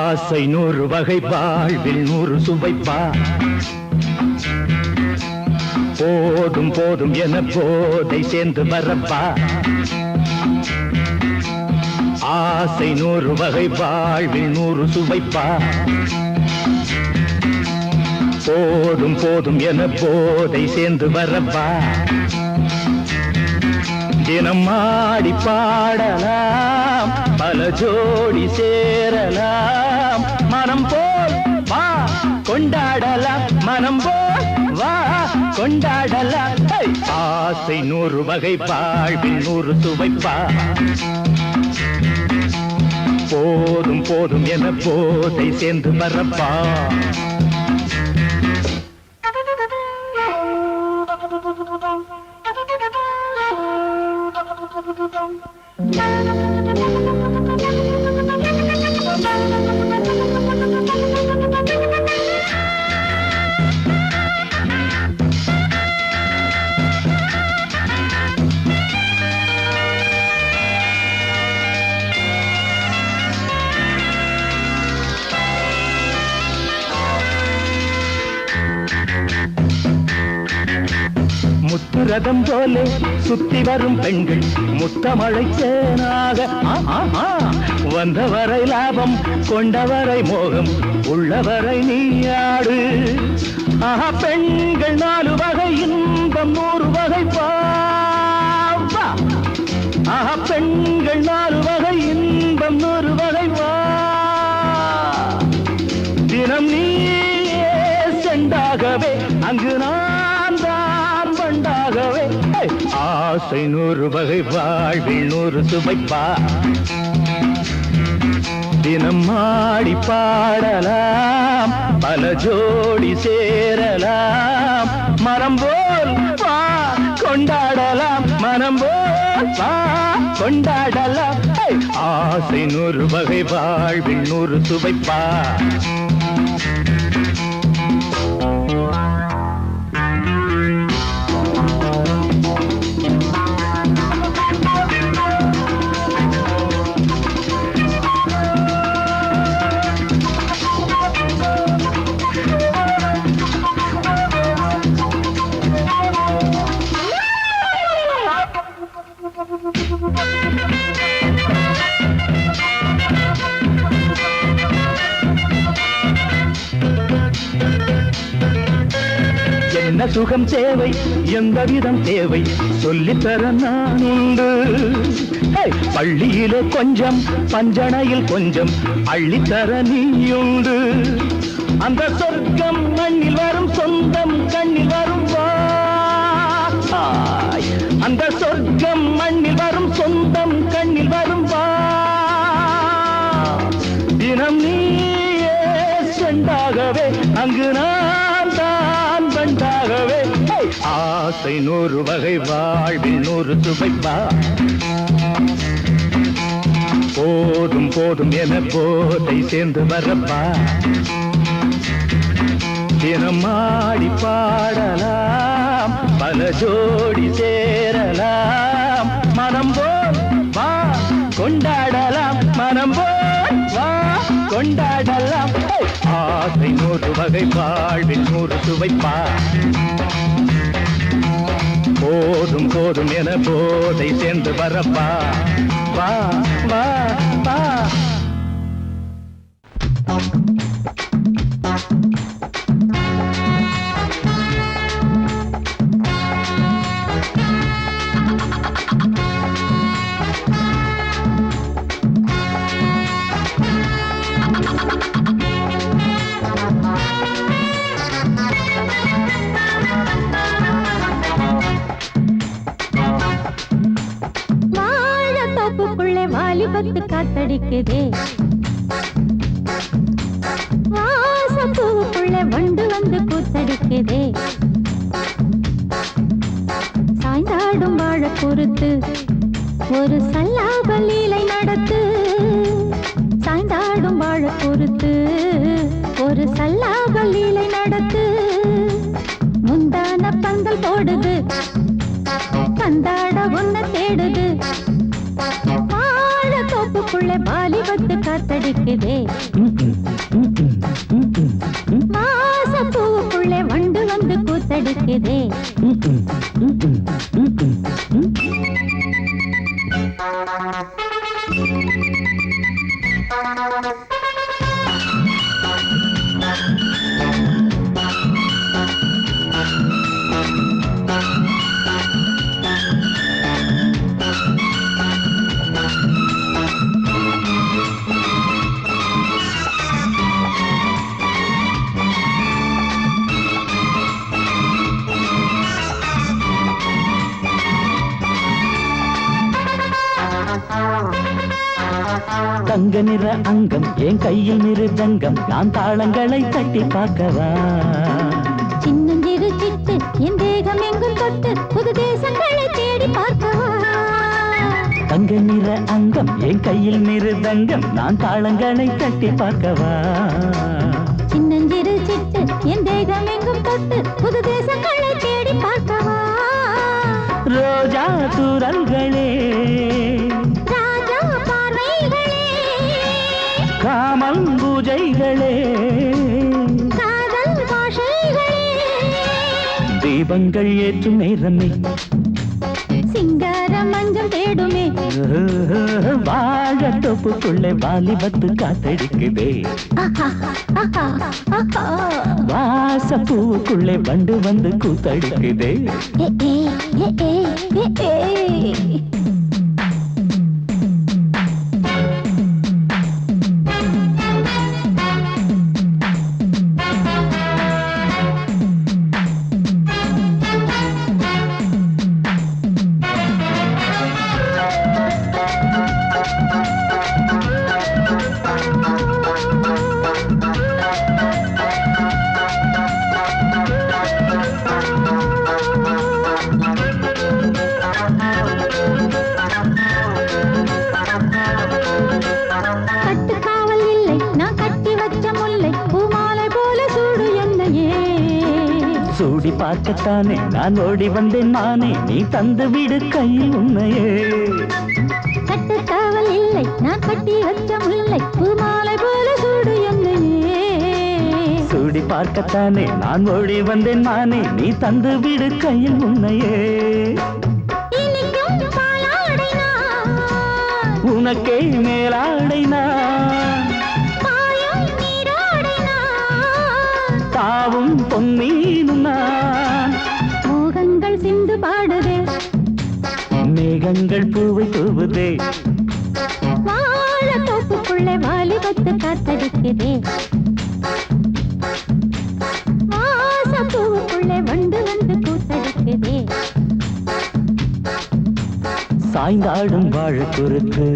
ஆசை 100 வகை வாழ்வில் 100 சுவைப்பா. போதும் போதும் என போதை சேர்ந்து வரப்பா. ஆசை 100 வகை வாழ்வில் 100 சுவைப்பா. போதும் போதும் என போதை சேர்ந்து வரப்பா. தினம் ஆடி பாடலாம், பல ஜோடி சேரலாம். மனம் போல் வா கொண்டாடலாம், மனம் போல் வா கொண்டாடலாம். ஆசை 100 வகை வாழ்வில் 100 சுவைப்பா. போதும் போதும் என போதை சேர்ந்து வரப்பா. முத்துரதம் போலே சுத்தி வரும் பெண்கள் முத்தமழை தேனாக வந்தவரை லாபம், கொண்டவரை மோகம், உள்ளவரை நீயாடு. பெண்கள் 4 வகை இன்பம் 100 வகை பாவா. பெண்கள் 4 வகை இன்பம் 100 வகை வா. தினம் நீயே செண்டாகவே, அங்கு நான் தான் வண்டாகவே. ஆசை 100 வகை வாழ்வில் 100 சுவைப்பா. தினம் ஆடி பாடலாம், பல ஜோடி சேரலாம். மனம் போல் வா கொண்டாடலாம், மனம் போல் வா கொண்டாடலாம். ஆசை 100 வகை வாழ்வில் 100 சுவைப்பா. என்ன சுகம் தேவை, எந்த விதம் தேவை, சொல்லித்தர நான் உண்டு. பள்ளியிலே கொஞ்சம், பஞ்சனையில் கொஞ்சம், அள்ளித்தர நீயுண்டு. அந்த சொர்க்கம் மண்ணில் வரும், சொந்தம் கண்ணில் வரும் வா. அந்த சொர்க்கம் மண்ணில் வரும், சொந்தம் கண்ணில் வரும் வா. தினம் நீயே செண்டாகவே, அங்கு நான் தான் வண்டாகவே. ஆசை 100 வகை வாழ்வில் 100 சுவைப்பா. போதும் போதும் என போதை சேர்ந்து வரப்பா. தினம் ஆடி பாடலாம், பல ஜோடி சேரலாம். மனம் போல் வா கொண்டாடலாம், மனம் போல் வா கொண்டாடலாம். ஆசை 100 வகை வாழ்வில் 100 சுவைப்பா. போதும் போதும் என போதை சேர்ந்து வரப்பா. வா வா வா. வாலிபத்து காத்தடிக்குதே, வாசப்பூவுக்குள்ள வண்டு வந்து கூத்தடிக்குதே. சாய்ந்தாடும் வாழ பொறுத்து ஒரு சல்லாப லீலை நடத்து. சாய்ந்தாடும் வாழ பொறுத்து ஒரு சல்லாப லீலை நடத்து. முந்தான பந்தல் போடுது, பந்தாட உன்னை தேடுது. தோப்புக்குள்ள வாலிபத்து காத்தடிக்குதே வாசப்பூவுக்குள்ள வண்டு வந்து கூத்தடிக்குதே தங்க நிற அங்கம் என் கையில் மிருதங்கம் நான் தாளங்களை தட்டி பார்க்கவா சின்னஞ்சிறு சிட்டு என் தேகம் எங்கும் தொட்டு புது தேசங்களை தேடி பார்க்கவா தங்க நிற அங்கம் என் கையில் மிருதங்கம் நான் தாளங்களை தட்டி பார்க்கவா சின்னஞ்சிறு சிட்டு என் தேகம் எங்கும் தொட்டு புது தேசங்களை தேடி பார்க்கவா ரோஜா தூரல்களே ராஜா பார்வைகளே காமல் பூஜைகளே காதல் பாஷைகளே தீபங்கள் ஏற்றும் நேரமே சிங்கார மஞ்சள் தேடுமே வாழ தோப்புக்குள்ளே வாலிபத்து காத்தடிக்குதே வாசப்பூவுக்குள்ளே வண்டு வந்து கூத்தடிக்குதே கட்டுக்காவல் இல்லை நான் கட்டி வச்ச முல்லை பூமாலை போல சூடு என்னையே சூடி பார்க்கத்தானே நான் ஓடி வந்தேன் நானே நீ தந்து விடு கையில் உண்மையே கட்டுக்காவல் இல்லை நான் கட்டி வச்ச முல்லை பூமாலை போல சூடு என்னையே சூடி பார்க்கத்தானே நான் ஓடி வந்தேன் நானே நீ தந்து விடு கையில் உண்மையே இனிக்கும் பாலாடை நான் உனக்கே மேலாடை நான் பாயும் நீராடை நான் தாவும் பொன்னீனும் நான் மோகங்கள் சிந்து பாடுதே மேகங்கள் பூவை தூவுதே வாழ தோப்புக்குள்ளே வாலிபத்து காத்தடிக்குதே வாசப்பூவுக்குள்ளே வண்டு வந்து கூத்தடிக்குதே சாய்ந்தாடும் வாழ குறுக்கு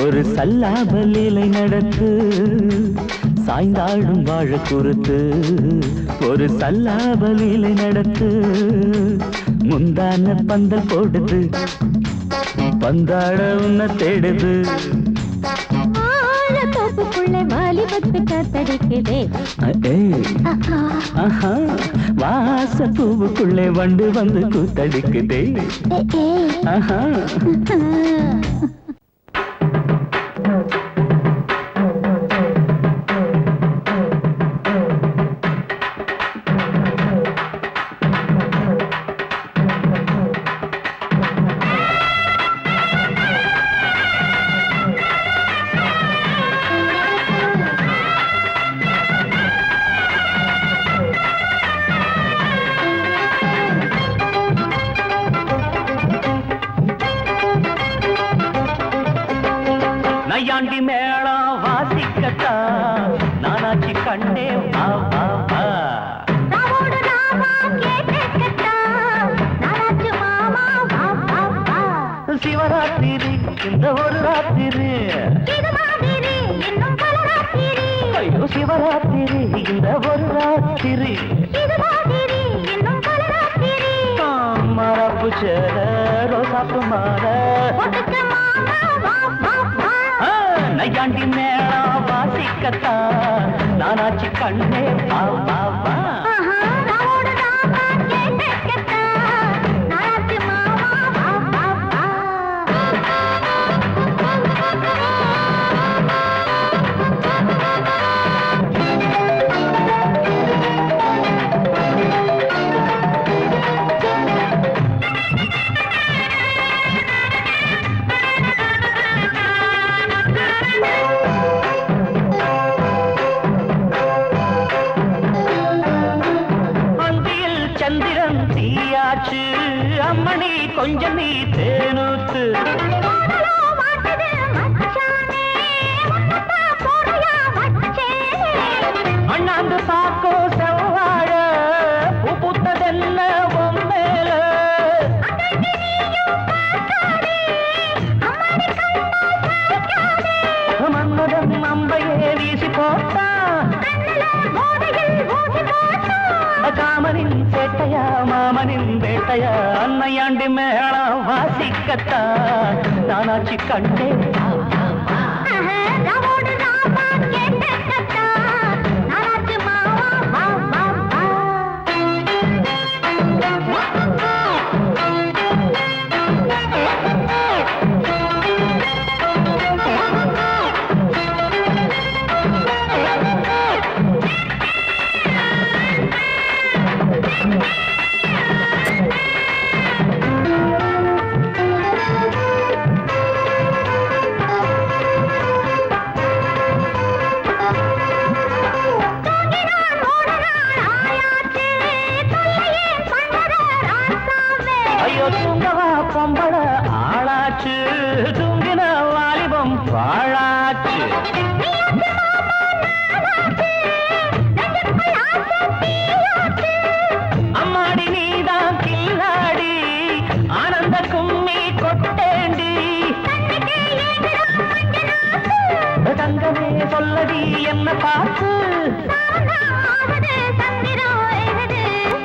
ஒரு சல்லாப லீலை நடத்து சாய்ந்தாடும் வாழ குறுத்து ஒரு சல்லாப லீலை நடத்து முந்தான பந்தல் போடுது பந்தாட உன்னை தேடுது வாழ தோப்புக்குள்ளே வாலிபத்து காத்தடிக்குதே ஆஹா வாச பூவுக்குள்ளே வண்டு வந்து கூத்தடிக்குதே ஆஹா நையாண்டி மேளம் வாசிக்கத்தா நானாச்சி கண்ணே வா வா வா நாவோடு நாமா கேட்டுக்கட்டா நானாச்சு மாமா வா வா வா சிவராத்திரி இந்த ஒரு ராத்திரி இது மாதிரி இன்னும் பல ராத்திரி ஐயோ சிவராத்திரி இந்த ஒரு ராத்திரி இது மாதிரி இன்னும் பல ராத்திரி மரப்பு சேர ரோசாப்பு மாற ஒட்டுக்க மாமா வா வா வா நையாண்டி மேளம் வாசிக்கத்தா நானாச்சி கண்ணே வா வா வா நாவோடு நாமா கேட்டுக்கட்டா நானாச்சு மாமா வா வா வா வாசிக்கத்தான் நானாச்சி கண்ணே ராவோடு ராமா கேட்டா நானாச்சு மாவா வா வா வா ஐயோ தூங்கவா பொம்பள ஆளாச்சு தூங்கின வாலிபம் பாழாச்சு அம்மாடி நீதான் கில்லாடி ஆனந்த கும்மி கொட்டேண்டி தங்கமே சொல்லடி என்ன பார்த்து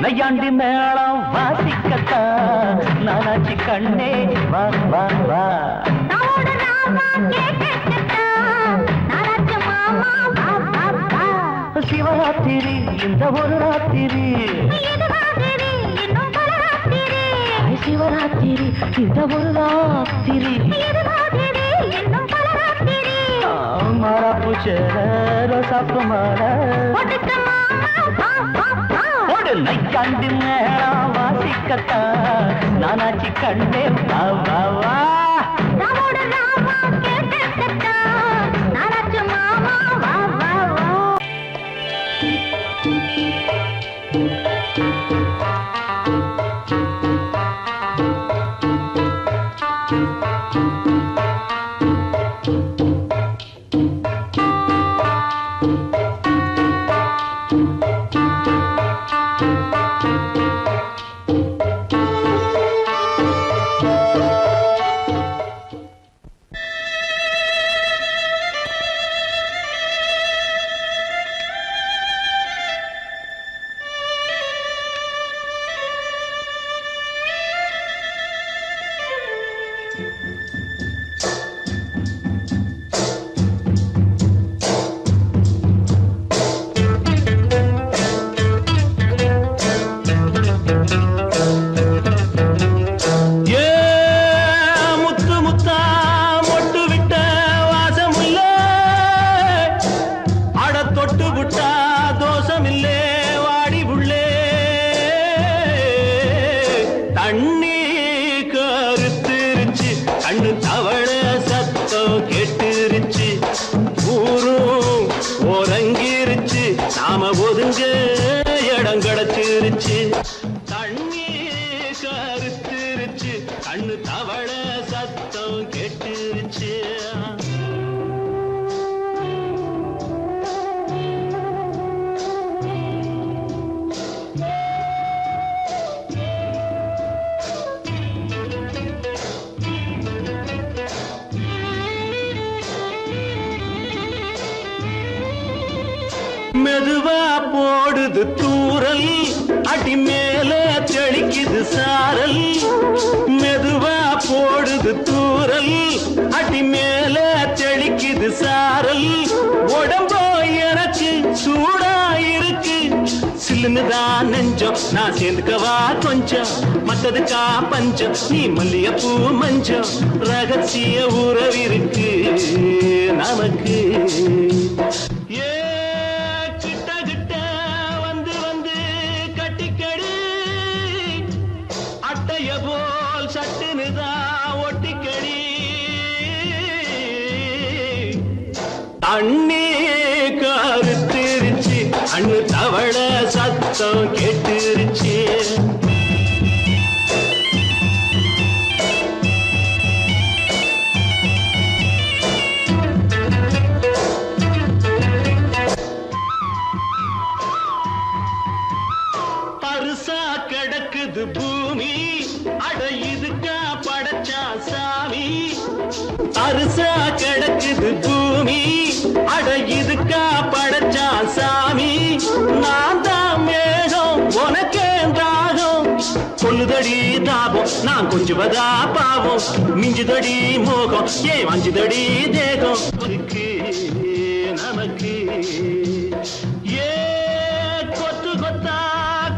நையாண்டி மேளம் வாசிக்கத்தான் நானாச்சி கண்ணே வா வா வா சிவராத்திரி இந்த ஒரு ராத்திரி சிவராத்திரி இந்த ஒரு ராத்திரி மாறாப்பு சேர ரோசாப்பு மாற நைக்காண்டி மேளம் வாசிக்கத்தான் நானாச்சி கண்ணே வா வா வா மெதுவா போடுது தூரல் அடி மேல தெளிக்குது சாரல் மெதுவா போடுது தூரல் அடி மேல தெளிக்குது சாரல் உடம்போ எனக்கு சூடா இருக்கு சில்லுன்னுதான் நெஞ்சம் நான் சேர்ந்துக்கவா கொஞ்சம் மத்ததுக்கா பஞ்சம் நீ மல்லிகைப்பூ மஞ்சம் ரகசிய உறவிருக்கு நமக்கு போல் சட்டுனுதான் ஒட்டிக்கடி தண்ணி கருத்திருச்சு அண்ணு தவள சத்தம் கேட்டுருச்சு பருசா கிடக்குது பூமி அட இதுக்கா படைச்சா சாமி அரிசா கிடக்குது பூமி அட இதுக்கா படைச்சா சாமி நான் தான் மேகம் உனக்கே தாகம் கொல்லுதடி தாபம் நான் கொஞ்சுவதா பாவம் மிஞ்சுதடி மோகம் ஏன் வஞ்சுதடி தேகம் நமக்கு ஏ கொத்து கொத்தா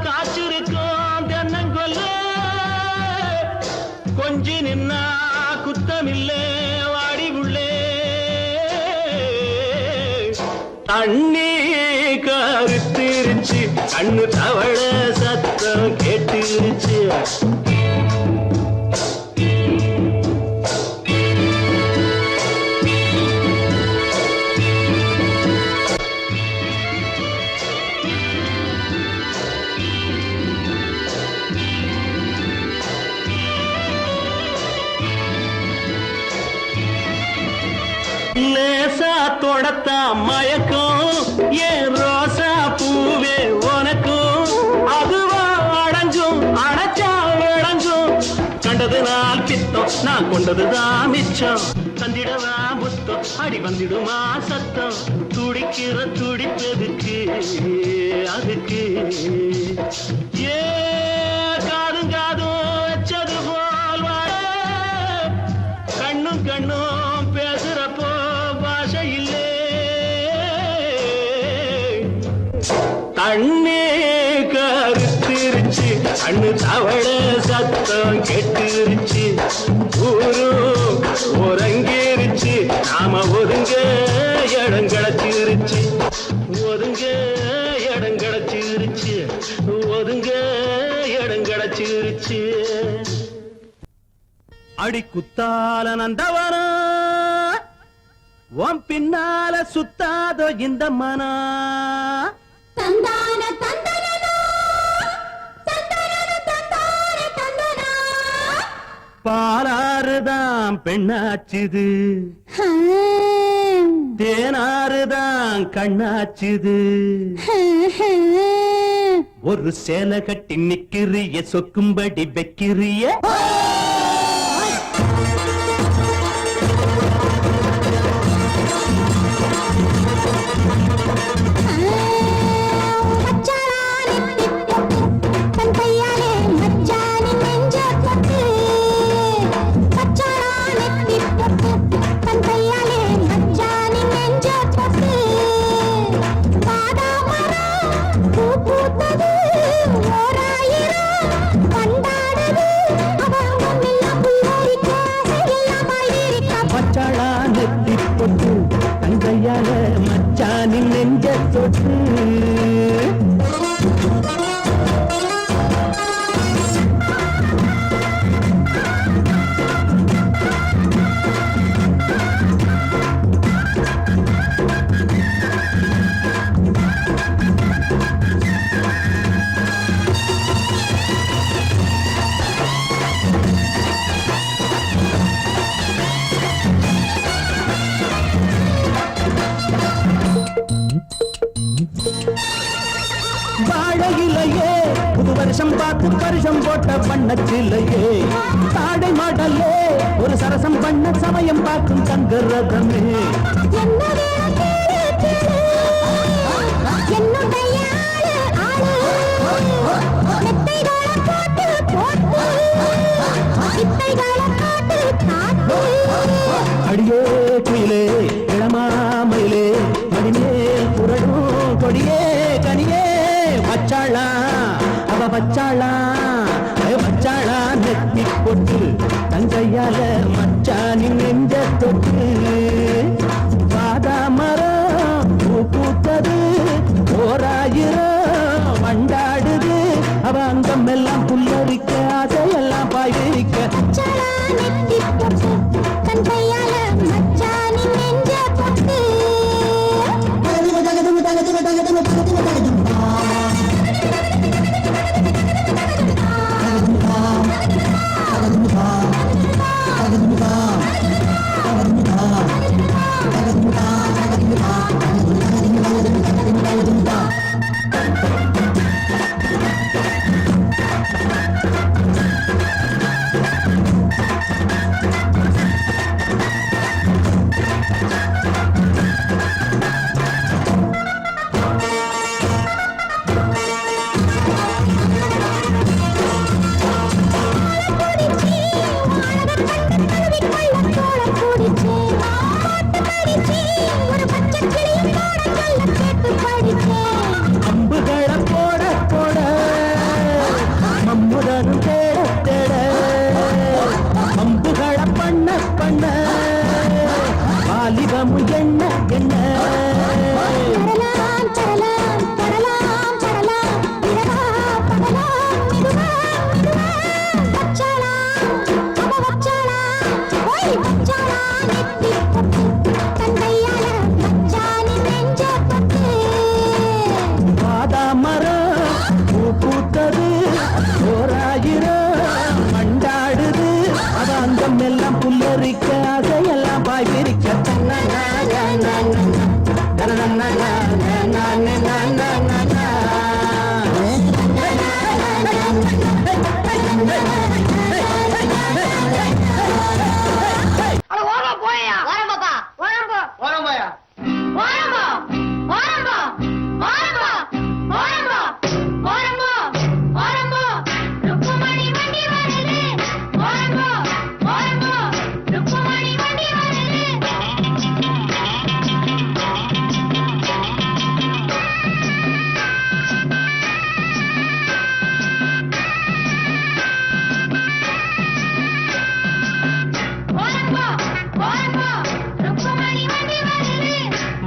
காய்ச்சிருக்கும் தென்னங்கொல்ல கொஞ்சி நின்னா குத்தமில்லே வாடி உள்ளே தண்ணி கருத்திருச்சு கண்ணு தவள சத்தம் கேட்டுருச்சு லேசா தொடத்தா மயக்கும் ஏன் ரோசா பூவே உனக்கும் அதுவா அடைஞ்சும் அடைச்சா விளைஞ்சும் கண்டது நாள் பித்தம் நான் கொண்டதுதான் மிச்சம் தந்திடவா புத்தம் அடி வந்திடுமா சத்தம் துடிக்கிற துடிப்பதுக்கு அதுக்கு ஏ காதும் காதும் வச்சது போல் வாழ கண்ணும் கண்ணும் பேசுறப்போ பாஷை இல்லே தண்ணே கருத்திருச்சு கண்ணு தவள சத்தம் கெட்டுருச்சு ஊரு உறங்கிருச்சு நாம ஒதுங்க இடம் கிடச்சிருச்சு ஒதுங்க இடம் கிடச்சிருச்சு ஒதுங்க இடம் கிடச்சிருச்சு அடி குத்தால நந்தவனா உன் பின்னால சுத்தாதோ இந்த மனா தந்தான தந்தனனா தந்தனன தந்தான தந்தனா பாலாறுதான் பெண்ணாச்சுது தேனாறுதான் கண்ணாச்சுது ஒரு சேலை கட்டி நிக்கிறிய சொக்கும்படி வைக்கிறிய தங்கையால மச்சானின் நெஞ்ச தொட்டு வாழையிலையே புது வருஷம் பார்த்து வருஷம் போட்ட வண்ணச்சிலையே தாடை மாடல்லே ஒரு சரசம் பண்ண சமயம் பார்க்கும் சங்கரதமே அடியே குயிலே இளமாமயிலே மடிமேல் புரடும் கொடியே கனியே வச்சாளா அவ வச்சாளா வச்சாளா நெத்தி பொட்டு தங்கையால மச்சானின் நெஞ்ச தொட்டு பாதா மரம் பூ பூத்தது ஓராயிரம் வண்டாடுது அவ அங்கம் எல்லாம் புல்லரிக்க அதையெல்லாம் பாய்விக்க தினமும் என்ன என்ன தரலாம் தரலாம் தரலாம் தரலாம் இரவா பகலாம் மெதுவா மெதுவா வச்சாளா அவ வச்சாளா ஓய் வச்சாளா நெத்தி பொட்டு தந்தையால வச்சானி நெஞ்ச பட்டு பாதாமரம் பூ பூத்தது ஓராயிரம் மண்டாடுது அவ அங்கம் எல்லாம் புல்லரிக்க அதையெல்லாம் பாய் பிரிக்க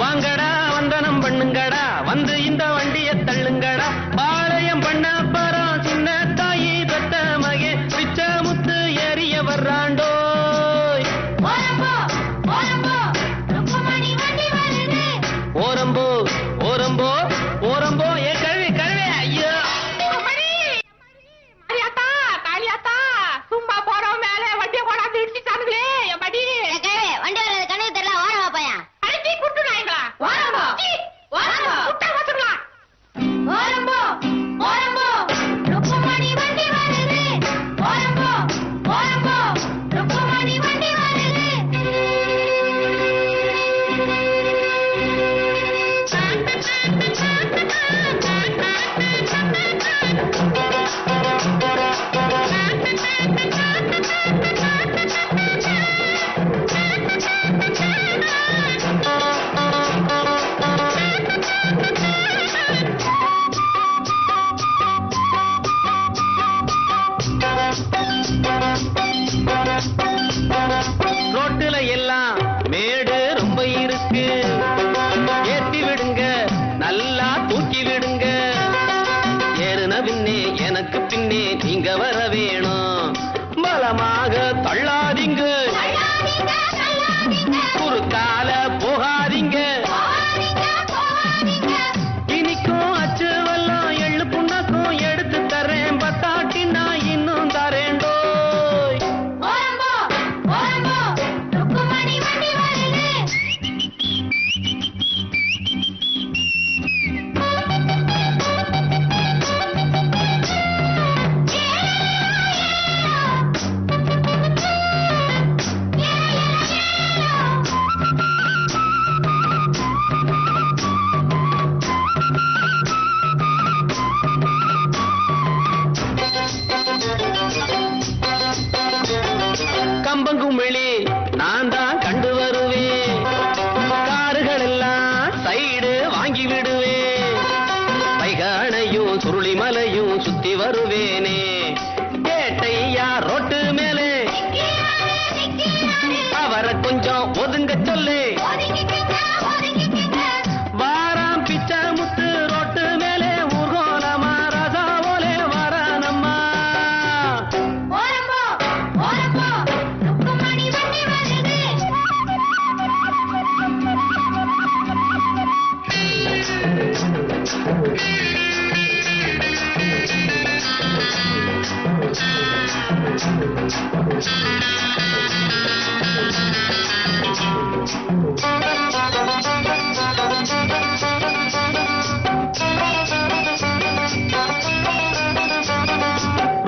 வாங்கடா வந்தனம் பண்ணுங்கடா வந்து இந்த வண்டியை தள்ளுங்கடா பாளையம் பண்ண பரம் சின்ன தாயி தத்த மகே பிச்ச முத்து ஏறிய வர்றாண்டோய் ஓரம்போ ஓரம்போ ஓரம்போ ஏ கழுவி கழுவி ஐயோ சும்மா போறோம் மேல வண்டியை கொண்டாந்து இடிச்சுட்டானுங்களே என் படி வண்டி வர்றது கணக்கு தெரியல ஓரமா பையன் அடிச்சு குட்டு நாய்ங்களா ஓரம்போ ஓரம்போ குட்டை வச்சுங்களா ஓரம்போ ஓரம்போ ருக்குமணி வண்டி வருது ஓரம்போ ஓரம்போ ருக்குமணி வண்டி வருது ரோட்டுல எல்லாம் மேடு ரொம்ப இருக்கு ஏத்தி விடுங்க நல்லா தூக்கி விடுங்க ஏறுன பின்னே எனக்கு பின்னே நீங்க வர வேணும் பலமாக தள்ளாதீங்க குறுக்கால போகாதீங்க இனிக்கும் அச்சு வெல்லம் எள்ளு புண்ணாக்கும் எடுத்து தரேன் பத்தாட்டி நான் இன்னும் தரேண்டோய் ஓரம்போ ஓரம்போ ருக்குமணி வண்டி வருது கம்பங்குமிழி நான் தான் கண்டு வருவேன் காருகள் எல்லாம் சைடு வாங்கி விடுவேன் வைகானையும் சுருளிமலையும் சுத்தி வருவேனே கேட்டையா ரோட்டு மேலே அவரை கொஞ்சம் ஒதுங்க சொல்லு வாராம் பிச்சை முத்து ரோட்டு மேலே ஊர்கோலமா ரசாவோலே வரானம்மா ஓரம்போ ஓரம்போ ருக்குமணி வண்டி வருது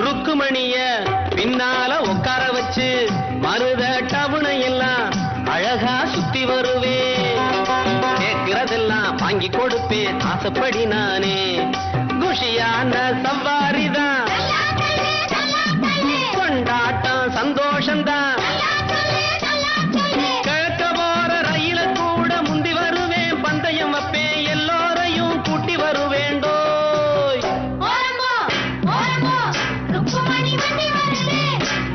ருக்குமணிய பின்னால உட்கார வச்சு மருத டவுனை எல்லாம் அழகா சுத்தி வருவேன் கேட்கிறதெல்லாம் வாங்கி கொடுப்பேன் ஆசைப்படி நானே குஷியான சவாரிதான் கொண்டாட்டம் சந்தோஷம்தான் கிழக்க போற ரயில கூட முந்தி வருவேன் பந்தயம் வைப்பேன் எல்லோரையும் கூட்டி வருவேண்டோய் ஓரம்போ ஓரம்போ ருக்குமணி வண்டி வருது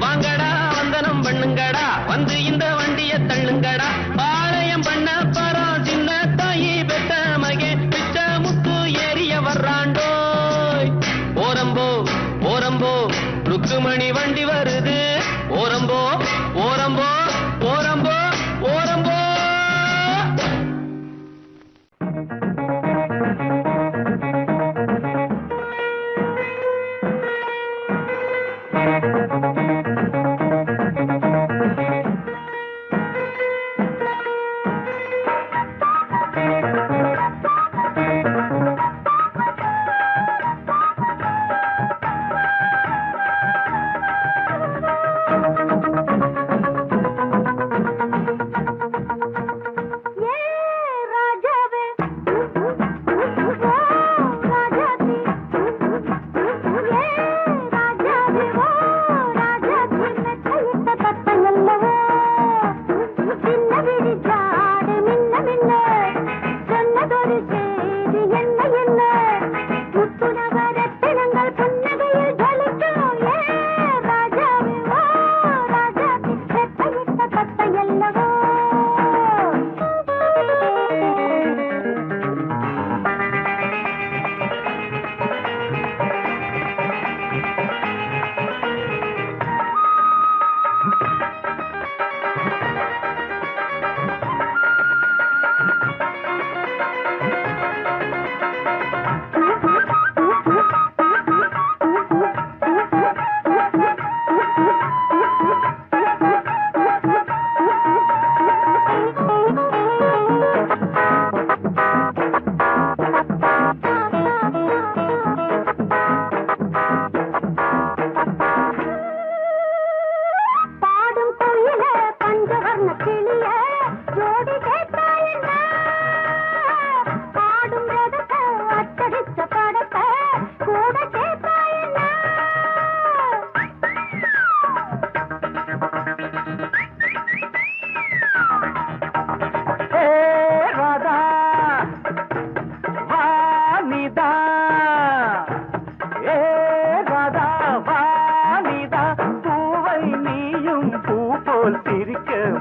வாங்கடா வந்தனம் பண்ணுங்கடா வந்து இந்த வண்டியை தள்ளுங்கடா பாளையம் நிச்சயம் பண்ண பரம் சின்ன தாயி பெத்த மகே பிச்ச முத்து ஏறிய வர்றாண்டோய் ஓரம்போ ஓரம்போ ருக்குமணி வண்டி வருது ஓரம்போ ஓரம்போ ஓரம்போ ஓரம்போ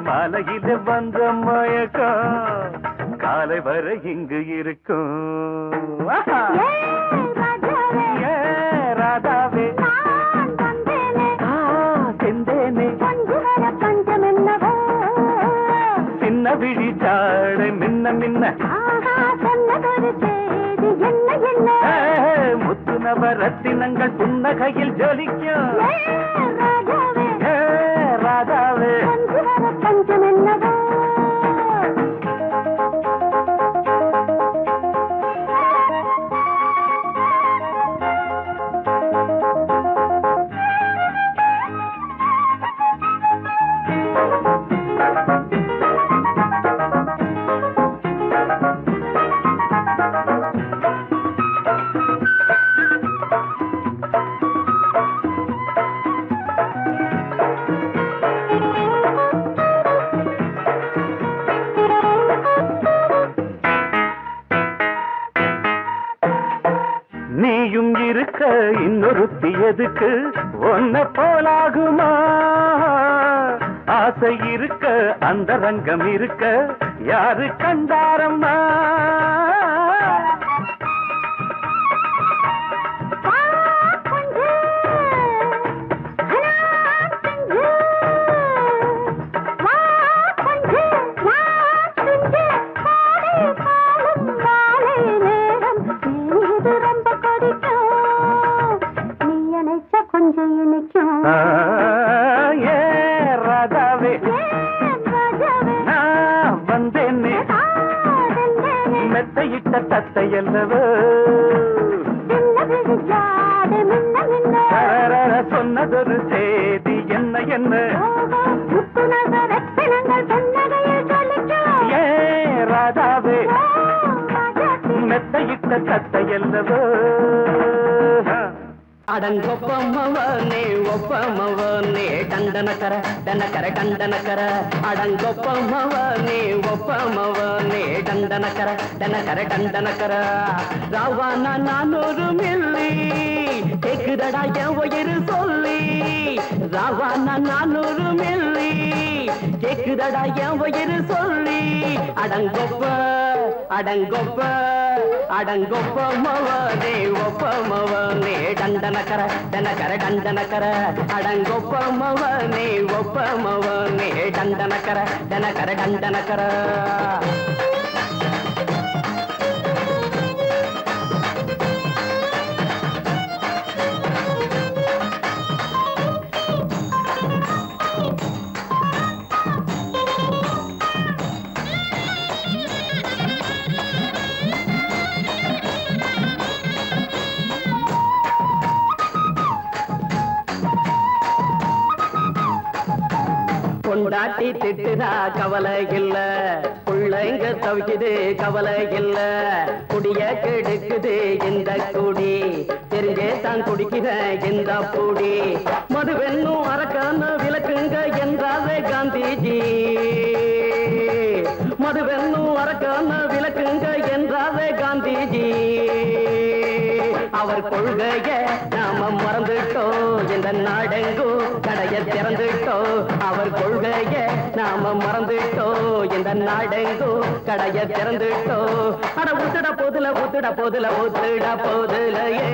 மலையில வந்த மயக்கம் காலை வரை இங்கு இருக்கும் ராதாவே செந்தேனே சின்ன விழி சாடை மின்ன மின்ன முத்து நவரத்தினங்கள் புன்னகையில் ஜொலிக்கும் ராதாவே நீயும் இருக்க இன்னொருத்தி எதுக்கு ஒன்ன போலாகுமா ஆசை இருக்க அந்த ரங்கம் இருக்க யாரு கண்டாரம்மா ராதாவே நான் வந்தேனே மெத்தையிட்ட தத்தை அல்லவோ சொன்னதொரு செய்தி என்ன என்ன ராதாவே மெத்தையிட்ட தத்தை அல்லவோ அடங்கொப்பமவனே ஒப்பமவனே டண்டனக்கர டனக்கர டண்டனக்கர அடங்கொப்பமவனே ஒப்பமவனே டண்டனக்கர டனக்கர டண்டனக்கர ராவானா 400 மில்லி கேக்குதடா என் உயிர் சொல்லி ராவானா 400 மில்லி கேக்குதடா என் உயிர் சொல்லி அடங்கொப்ப அடங்கொப்ப அடங்கொப்ப மவனே ஒப்ப மவனே டண்டனக்கர டனக்கர டண்டனக்கர அடங்கொப்ப மவனே ஒப்ப மவனே டண்டனக்கர டனக்கர டண்டனக்கர கொண்டாட்டி திட்டுதா கவலை இல்ல பிள்ளைங்க தவிக்குது கவலை இல்ல குடிய கெடுக்குது இந்த குடி தெரிஞ்சே தான் குடிக்கிற இந்த பூடி மதுவென்னும் அரக்கான விளக்குங்க என்றாரே காந்திஜி மதுவென்னும் அரக்கான விளக்குங்க என்றாரே காந்திஜி அவர் கொள்கைய நாம மறந்துட்டோம் இந்த நாடெங்கும் கடைய திறந்துட்டோம் அவர் கொள்கைய நாம மறந்துட்டோம் இந்த நாடெங்கும் கடைய திறந்துட்டோம் அட ஊத்துட போதுல ஊத்துட போதுல ஊத்துட போதுலையே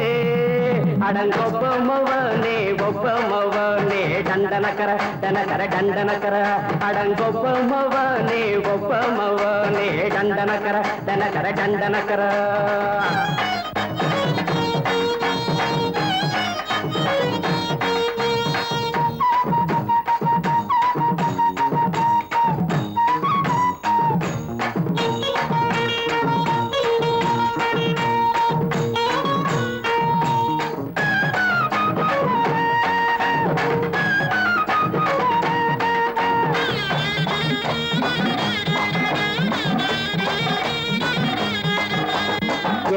அடங்கொப்பமவனே ஒப்பமவனே டண்டனக்கர டனக்கர டண்டனக்கர அடங்கொப்பமவனே ஒப்பமவனே டண்டனக்கர டனக்கர டண்டனக்கர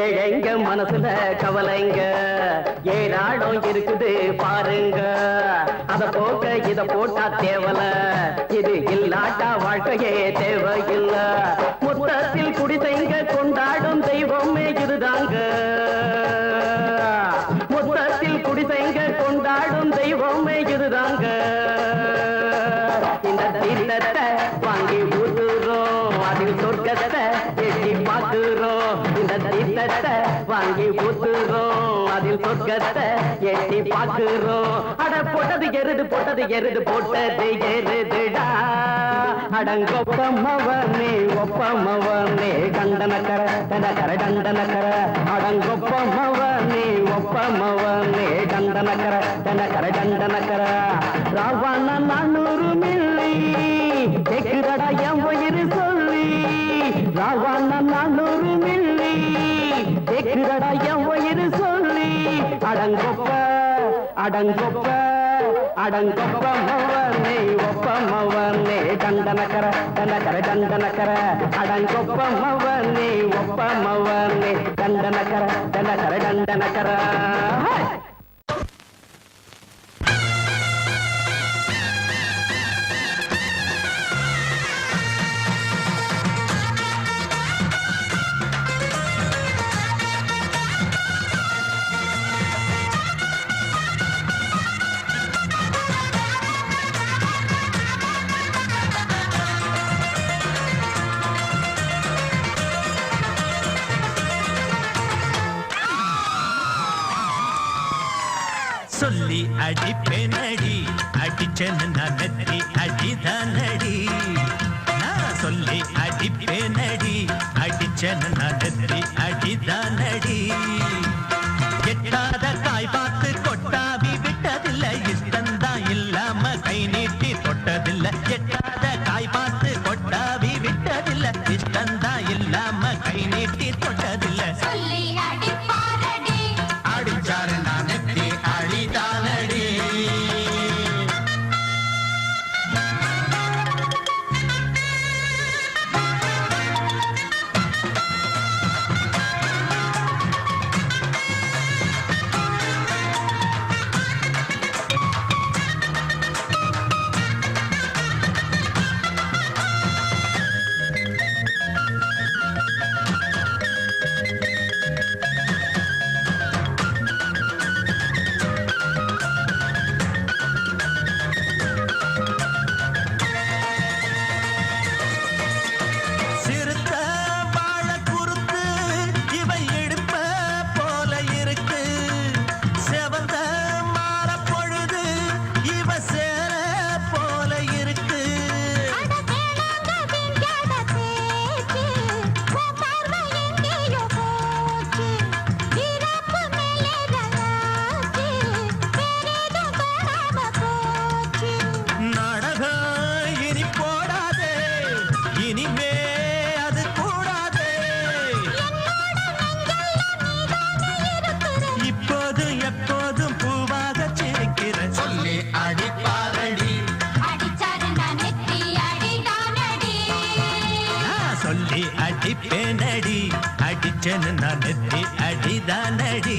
ஏழைங்க மனசுல கவலைங்க ஏராளம் இருக்குது பாருங்க அத போக்க இத போட்டா தேவல இது இல்லாட்டா வாழ்க்கையே தேவையில்ல மொத்தத்தில் குடிசைங்க கொண்டாடும் தெய்வமே இதுதாங்க மொத்தத்தில் குடிசைங்க கொண்டாடும் தெய்வமே இதுதாங்க இந்த தீர்த்தத்தை வாங்கி ஊத்துறோம் அதில் சொர்க்கத்தை எட்டி பார்க்கிறோம் இந்த தீர்த்தத்தை வாங்கி ஊத்துறோம் அதில் சொர்க்கத்தை எட்டி பார்க்கிறோம் அட போட்டது எருது போட்டது எருதுடா அடங்கொப்பமவனே ஒப்பமவனே டண்டனக்கர டனக்கர டண்டனக்கர அடங்கொப்பமவனே ஒப்பமவனே டண்டனக்கர டனக்கர டண்டனக்கர ராவண 400 மில்லி கேக்குதடா என் உயிர் சொல்லி ராவண 400 மில்லி கேக்குதடா என் உயிர் சொல்லி அடங்கொப்ப அடங்கொப்ப அடங்கொப்பமவனே ஒப்பமவனே டண்டனக்கர டனக்கர டண்டனக்கர அடங்கொப்பமவனே ஒப்பமவனே டண்டனக்கர டனக்கர டண்டனக்கர சொல்லி அடிப்பேனடி அடிச்சேன்னு நான் நெத்தி அடிதானடி நான் சொல்லி அடிப்பேனடி அடிச்சேன்னு நான் நெத்தி அடிதானடி எட்டாத காய் பார்த்து கொட்டாவி விட்டதில்லை இஷ்டந்தான் இல்லாம கை நீட்டி தொட்டதில்லை எட்டாத காய் பார்த்து கொட்டாவி விட்டதில்லை இஷ்டந்தான் இல்லாம கை நீட்டி தொட்டதில்லை சொல்லி அடிப்பாரடி அடிச்சாரு நான் நெத்தி அடிதானடி சொல்லி அடிப்பேனடி அடிச்சேன்னு நான் நெத்தி அடிதானடி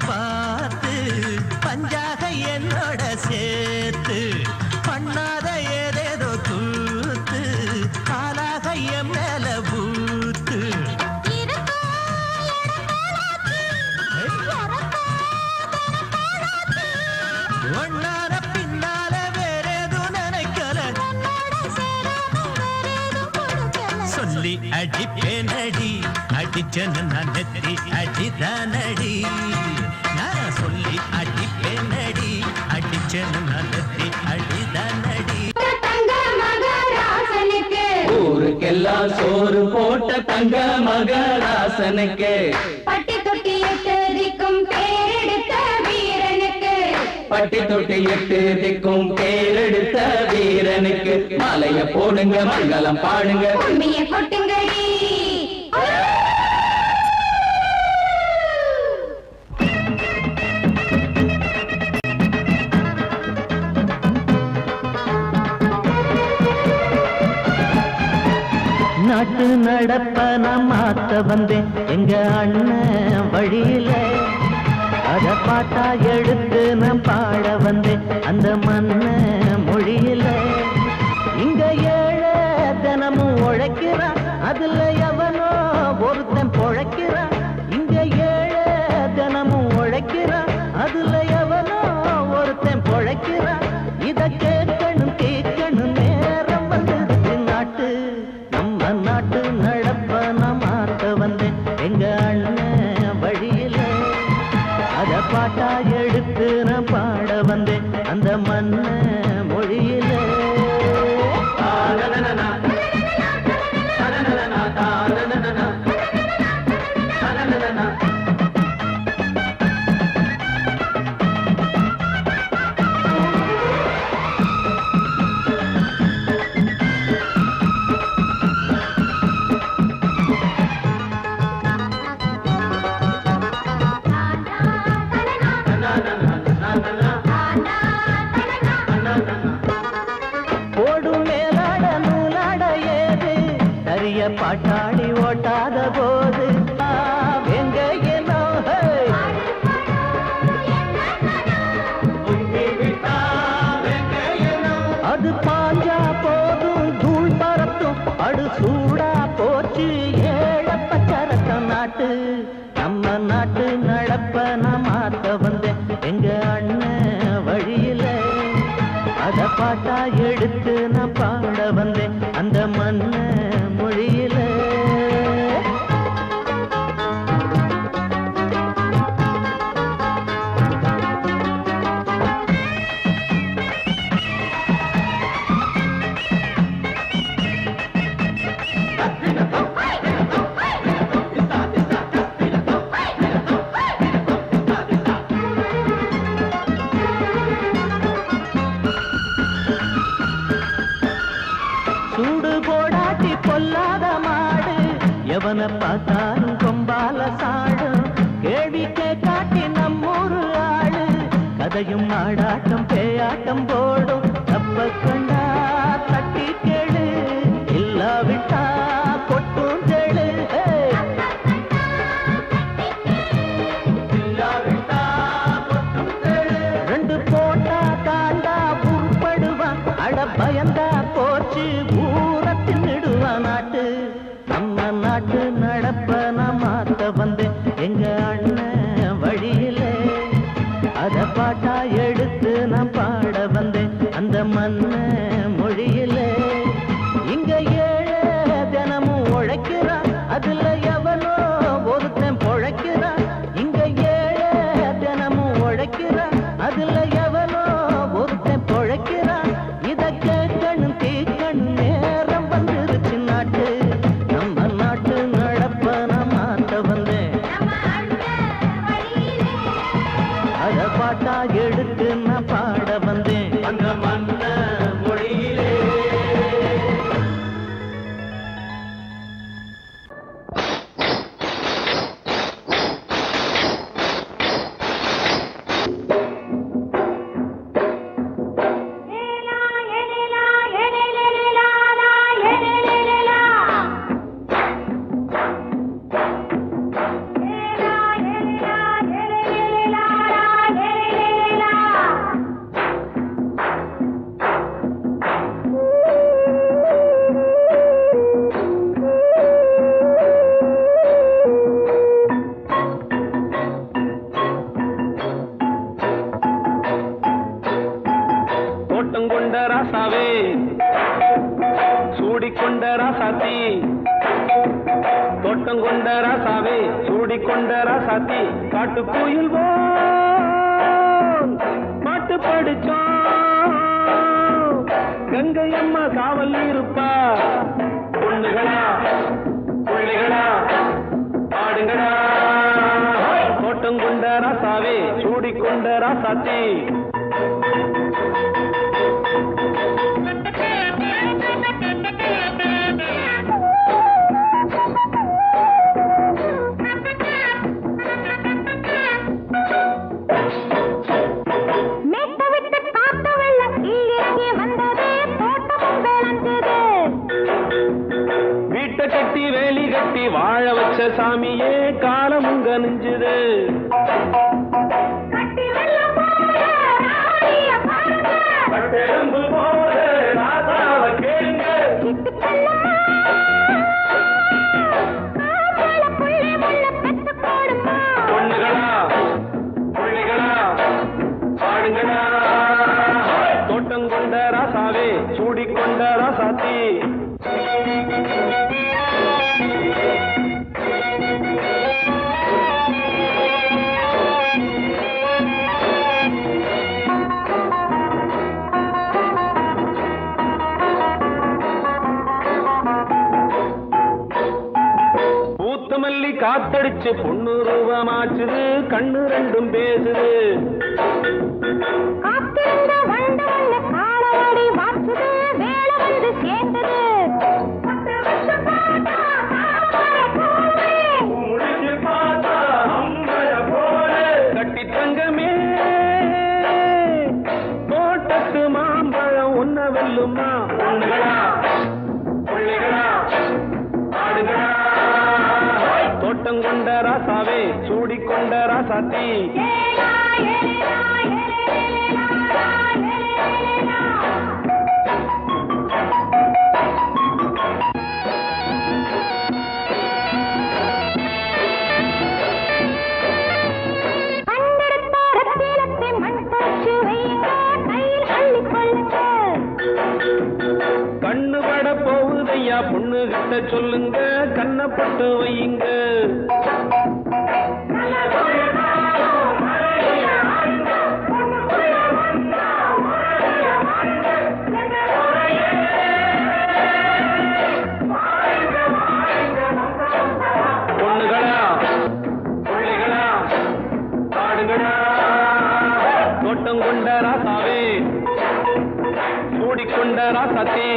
பார்த்து பஞ்சாக என்னோட சேர்த்து பண்ணாத ஏதேதோ கூத்து ஆளாக என் மேல பூத்து ஒன்னார பின்னால வேறேதும் நினைக்கல சொல்லி அடிப்பேனடி அடிச்சன்னு நான் நெத்தி அடிதானடி நான் சொல்லி அடிப்பேனடி அடிச்சன்னு நான் நெத்தி அடிதானடி ஊருக்கெல்லாம் சோறு போட்ட தங்க மகராசனுக்கு பட்டி தொட்டி எட்டு திக்கும் பேரெடுத்த வீரனுக்கு பட்டி தொட்டி எட்டு திக்கும் பேரெடுத்த வீரனுக்கு மாலைய போடுங்க மங்களம் பாடுங்க உண்மைய கொட்டுங்கடி நாட்டு நடப்ப நான் மாத்த வந்தேன் எங்க அண்ணன் வழியில அத பாட்டா எடுத்து நான் பாட வந்தேன் அந்த மண்ண மொழியில இங்க ஏழை தினமும் உழைக்கிறான் அதுல எவனோ ஒருத்தன் பொழைக்கிறான் இங்க ஏழை தினமும் உழைக்கிறான் அதுல எவனோ ஒருத்தன் பொழைக்கிறான் இத கேட்கணும் கேட்கணும் நேரம் வந்தது நாட்டு நாட்டு நடப்ப நான் மாத்த வந்தேன் எங்க அண்ணன் வழியில அத பாட்டா எடுத்து நான் பாட வந்தேன் அந்த மண்ண மொழியில பாட்டாடி ஓட்டாத போது அது பாஞ்சா போதும் தூள் பறத்தும் அடு சூடா போச்சு ஏழப்பச்சரத்த நாட்டு நம்ம நாட்டு நடப்ப நான் மாத்த வந்தேன் எங்க அண்ணன் வழியில அத பாட்டா எடுத்து நான் பாட வந்தேன் அந்த மண்ண மொழியில சூடு போடாட்டி பொல்லாத மாடு எவனை பார்த்தாலும் கொம்பால சாடும் கேள்விக்கே காட்டி நம்மூரு ஆளு கதையும் ஆடாட்டம் பேயாட்டம் போடும் தப்ப கண்டா தட்டி கேளு இல்லாவிட்டா கொட்டும் கேளு ரெண்டு போட்டா தாண்டா உருப்படுவான் அட பயந்தா போச்சு ஊரத்தின் நெடுவான் நாட்டு நம்ம நாட்டு நடப்ப நான் மாத்த வந்தேன் எங்க அண்ணன் வழியில அத பாட்டா எடு எடுத்து நான் பாட வந்தேன் அந்த மன்ன மொழியிலே. தோட்டம் கொண்ட ராசாவே சூடிக்கொண்ட ராசாத்தி காட்டு கோயில் பாட்டு படிச்சோம் கங்கை அம்மா காவல் இருப்பா. பொண்ணுகளா பிள்ளைகளா ஆடுங்களா தோட்டம் கொண்ட ராசாவே சூடிக்கொண்ட ராசாத்தி. கட்டி வேலி கட்டி வாழ வச்ச சாமியே காலமுங்க நெஞ்சுது. பொண்ணுகளா பிள்ளைகளா ஆடுங்களா தோட்டம் கொண்ட ராசாவே சூடிக்கொண்ட ராசாத்தி. பூத்தமல்லி காத்தடிச்சு பொண்ணு ரூபமாச்சுது கண்ணு ரெண்டும் பேசுது. கட்டி தங்கமே தோட்டத்து மாம்பழம் உன்ன வெல்லுமா. பொண்ணுகளா பிள்ளைகளா ஆடுகளா தோட்டம் கொண்ட ராசாவே சூடிக்கொண்ட ராசாத்தி. கண்ணு பட போகுதையா பொண்ணு கிட்ட சொல்லுங்க கண்ணப்பட்டு வையுங்க. பொண்ணுகளா பிள்ளைகளா ஆடுங்களா தோட்டம் கொண்ட ராசாவே சூடிக்கொண்ட ராசாத்தி.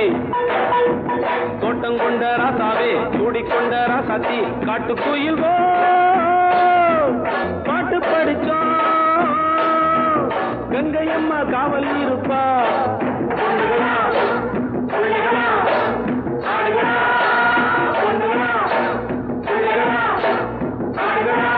தோட்டம் கொண்ட ராசாவே சூடிக்கொண்ட ராசாத்தி காட்டு கோயில் பாட்டு படிச்சோம் கங்கை அம்மா காவல் இருப்பா. பொண்ணுகளா பிள்ளைகளா ஆடுகளா பொண்ணுகளா பிள்ளைகளா ஆடுகளா.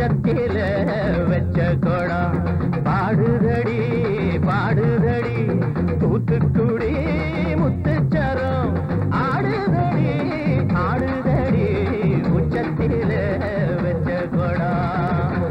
உச்சத்தில வச்ச கோடம் பாடுதடி பாடுதடி தூத்துக்குடி முத்துச்சரம் ஆடுதடி ஆடுதடி உச்சத்தில வச்ச கோடம்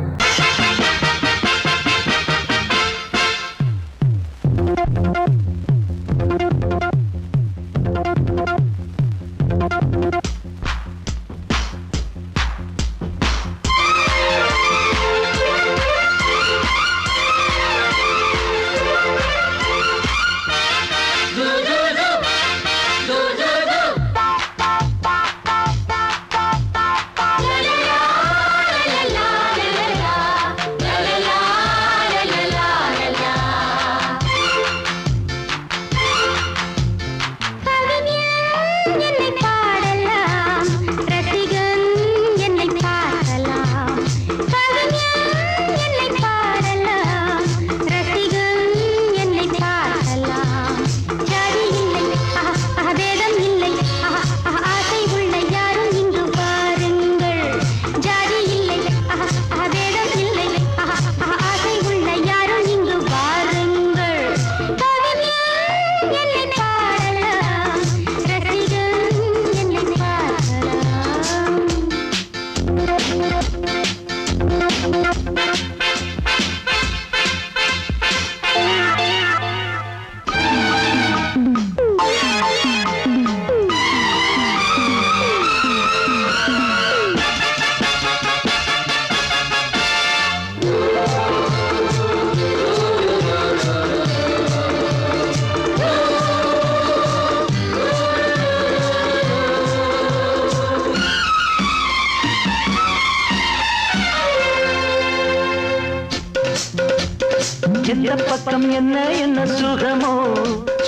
எந்த பக்கம் என்ன என்ன சுகமோ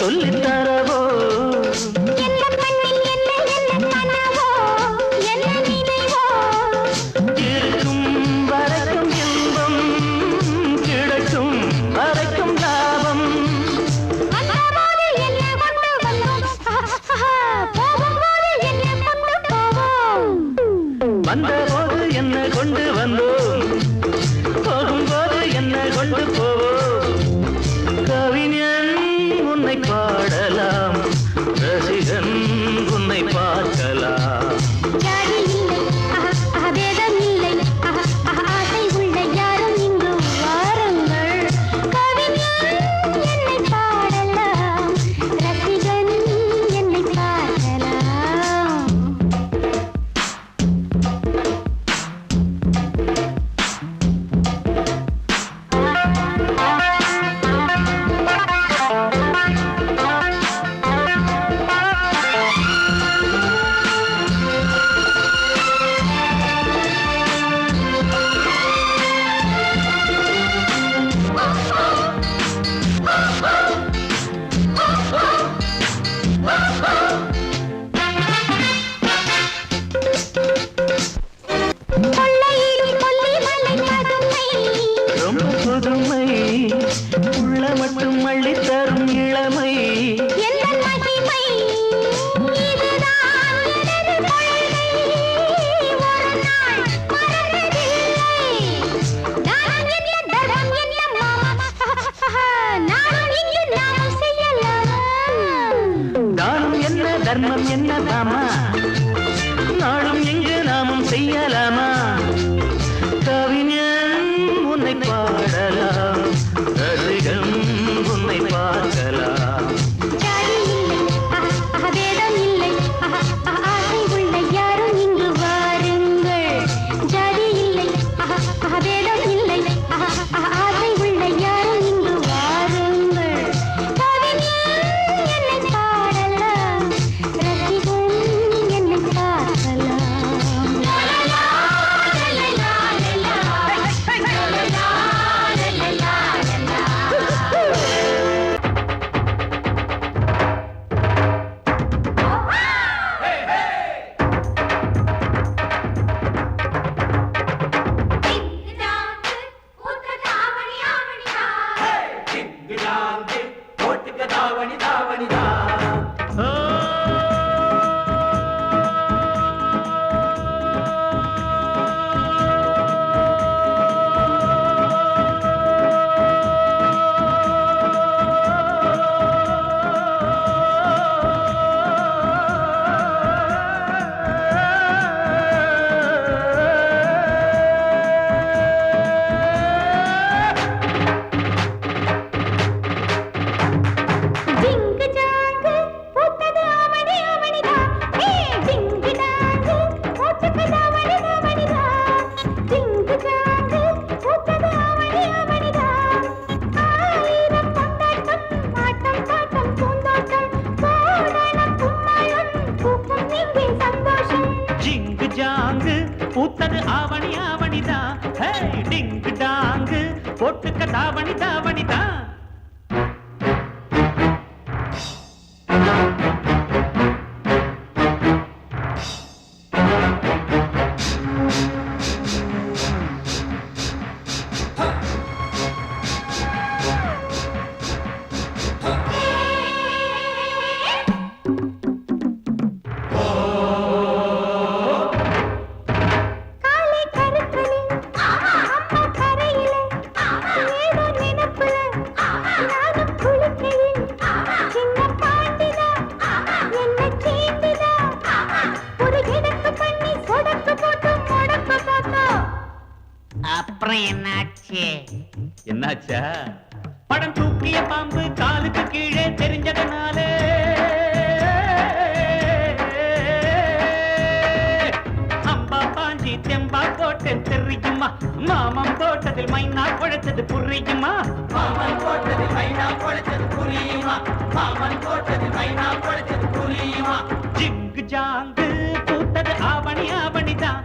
சொல்லித் தரவோ இருக்கும் வரைக்கும் இன்பம் கிடைக்கும் வரைக்கும் லாபம் வந்தபோது என்ன கொண்டு வந்தோம் போகும்போது என்ன கொண்டு போவோம் கவிஞன் உன்னை பாடலாம் தான் ஹே டிங்கு டாங்கு போட்டுக்க தாவணி தாவணி தான் அப்புறம் என்னாச்சு? என்னாச்சா படம் தூக்கிய பாம்பு காலுக்கு கீழே தெரிஞ்சதனாலே அம்பா பாஞ்சி தெம்பா போட்டு தெரியுமா மாமன் போட்டதில் மைனா குழைச்சது புரியுமா மாமன் போட்டதில் மைனா குழைச்சது புரியுமா மாமன் போட்டதில் மைனா குழைச்சது புரியுமா ஜிங்கு ஜாங்கு பூத்தது ஆவணி ஆவணிதான்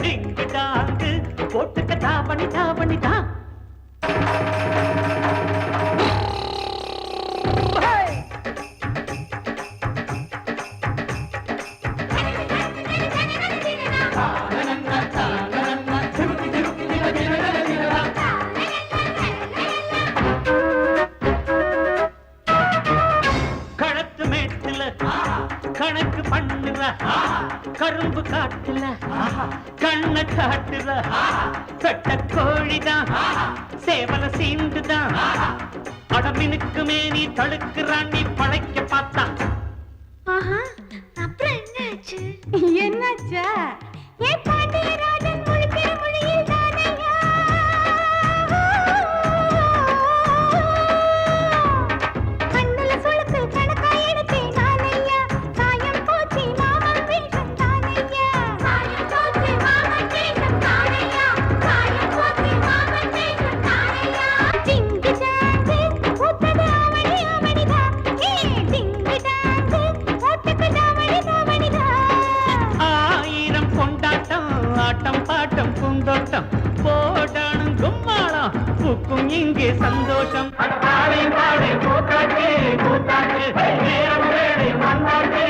டிங்கு டாங்கு போட்டுக்க தாவணி தாவணி தான் களத்து மேட்டுல கணக்கு பண்ணுற கரும்பு காட்டுல கண்ண காட்டுற கட்ட கோழிதான் சேவல சீண்டுதான் அடமினுக்கு மேனி தழுக்குறான் நீ பழைக்க பார்த்தா அப்புறம் என்னாச்சு? என்னாச்சா? ஏ பாண்டியராஜன் முழிக்கிற மொழியில் தானையா கண்ணுல சுளுக்கு கணக்கா எடுத்தேன் நானையா சாயம் போச்சு மாமன் வேஷம் தானையா சாயம் போச்சு மாமன் வேஷம் தானையா சாயம் போச்சு மாமன் வேஷம் தானையா டிங்கு டாங்கு போட்டது ஆவணி ஆவணிதா ஏ டிங்கு டாங்கு போட்டது ஆவணி ஆவணிதா ஆயிரம் கொண்டாட்டம் ஆட்டம் பாட்டம் பூந்தோட்டம் போடானும் கும்மாளம் பூக்கும் இங்கே சந்தோஷம் பாடி பாடி கூத்தாட்டு கூத்தாட்டு நேரம் வேலை மண்ணாட்டு